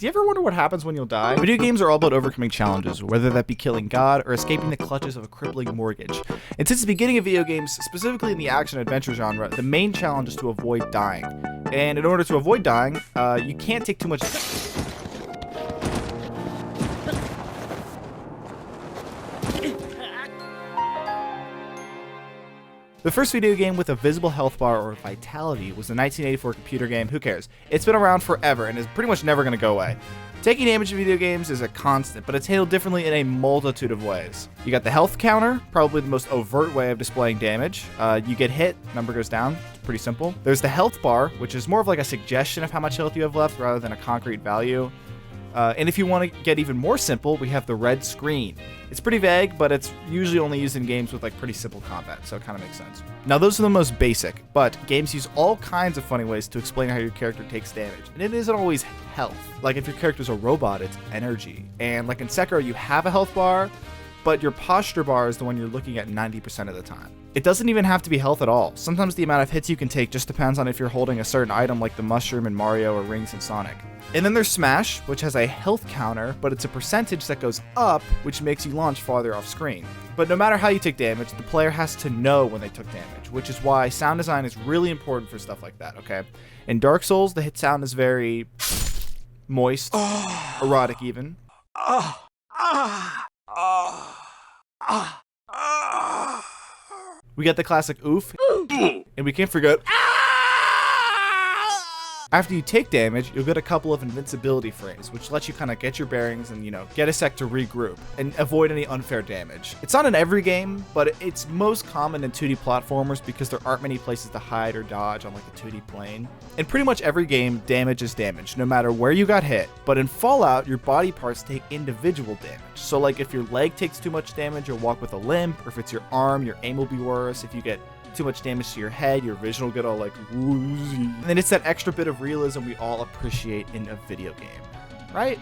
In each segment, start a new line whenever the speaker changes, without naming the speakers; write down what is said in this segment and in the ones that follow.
Do you ever wonder what happens when you'll die? Video games are all about overcoming challenges, whether that be killing God or escaping the clutches of a crippling mortgage. And since the beginning of video games, specifically in the action-adventure genre, the main challenge is to avoid dying. And in order to avoid dying, you can't take too much... The first video game with a visible health bar or vitality was the 1984 computer game Who Cares? It's been around forever and is pretty much never going to go away. Taking damage in video games is a constant, but it's handled differently in a multitude of ways. You got the health counter, probably the most overt way of displaying damage. You get hit, number goes down. It's pretty simple. There's the health bar, which is more of like a suggestion of how much health you have left rather than a concrete value. And if you want to get even more simple, we have the red screen. It's pretty vague, but it's usually only used in games with like pretty simple combat, so it kind of makes sense. Now those are the most basic, but games use all kinds of funny ways to explain how your character takes damage. And it isn't always health. Like if your character's a robot, it's energy. And like in Sekiro, you have a health bar, but your posture bar is the one you're looking at 90% of the time. It doesn't even have to be health at all. Sometimes the amount of hits you can take just depends on if you're holding a certain item like the mushroom in Mario or rings in Sonic. And then there's Smash, which has a health counter, but it's a percentage that goes up, which makes you launch farther off screen. But no matter how you take damage, the player has to know when they took damage, which is why sound design is really important for stuff like that, okay? In Dark Souls, the hit sound is very moist, erotic even. We got the classic oof, and we can't forget. After you take damage, you'll get a couple of invincibility frames, which lets you kind of get your bearings and, get a sec to regroup and avoid any unfair damage. It's not in every game, but it's most common in 2D platformers because there aren't many places to hide or dodge on like a 2D plane. In pretty much every game, damage is damage, no matter where you got hit. But in Fallout, your body parts take individual damage. So like if your leg takes too much damage, you'll walk with a limp, or if it's your arm, your aim will be worse. If you get too much damage to your head, your vision will get all like woozy. And then it's that extra bit of realism we all appreciate in a video game, right?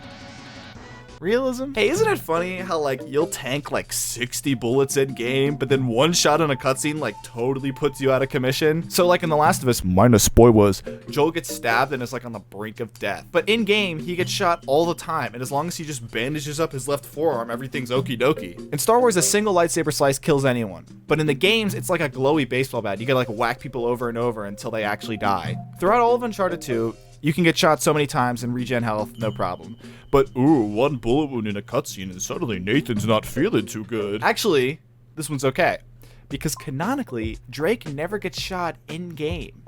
Realism? Hey, isn't it funny how like you'll tank like 60 bullets in game, but then one shot in a cutscene like totally puts you out of commission? So like in The Last of Us, minus spoilers, Joel gets stabbed and is like on the brink of death. But in game, he gets shot all the time, and as long as he just bandages up his left forearm, everything's okie dokie. In Star Wars, a single lightsaber slice kills anyone. But in the games, it's like a glowy baseball bat. You gotta like whack people over and over until they actually die. Throughout all of Uncharted 2, you can get shot so many times and regen health, no problem. But, ooh, one bullet wound in a cutscene and suddenly Nathan's not feeling too good. Actually, this one's okay. Because canonically, Drake never gets shot in-game.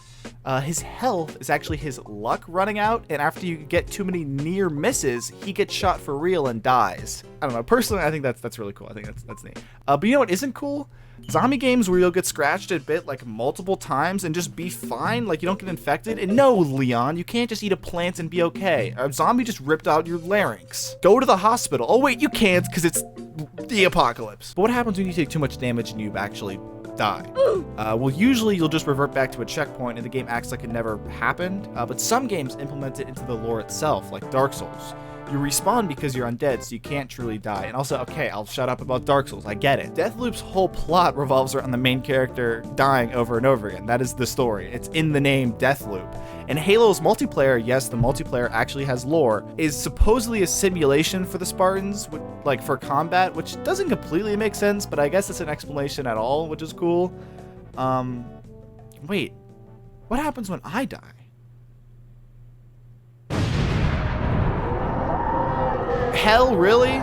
His health is actually his luck running out, and after you get too many near misses, he gets shot for real and dies. I don't know, personally, I think that's really cool. I think that's neat. But you know what isn't cool? Zombie games where you'll get scratched a bit like multiple times and just be fine, like you don't get infected. And no, Leon, you can't just eat a plant and be okay. A zombie just ripped out your larynx. Go to the hospital. Oh wait, you can't because it's the apocalypse. But what happens when you take too much damage and you actually die? Well, usually you'll just revert back to a checkpoint and the game acts like it never happened. But some games implement it into the lore itself, like Dark Souls. You respawn because you're undead, so you can't truly die. And also, okay, I'll shut up about Dark Souls, I get it. Deathloop's whole plot revolves around the main character dying over and over again. That is the story. It's in the name Deathloop. And Halo's multiplayer, yes, the multiplayer actually has lore, is supposedly a simulation for the Spartans, like for combat, which doesn't completely make sense, but I guess it's an explanation at all, which is cool. Wait, what happens when I die? Hell, really?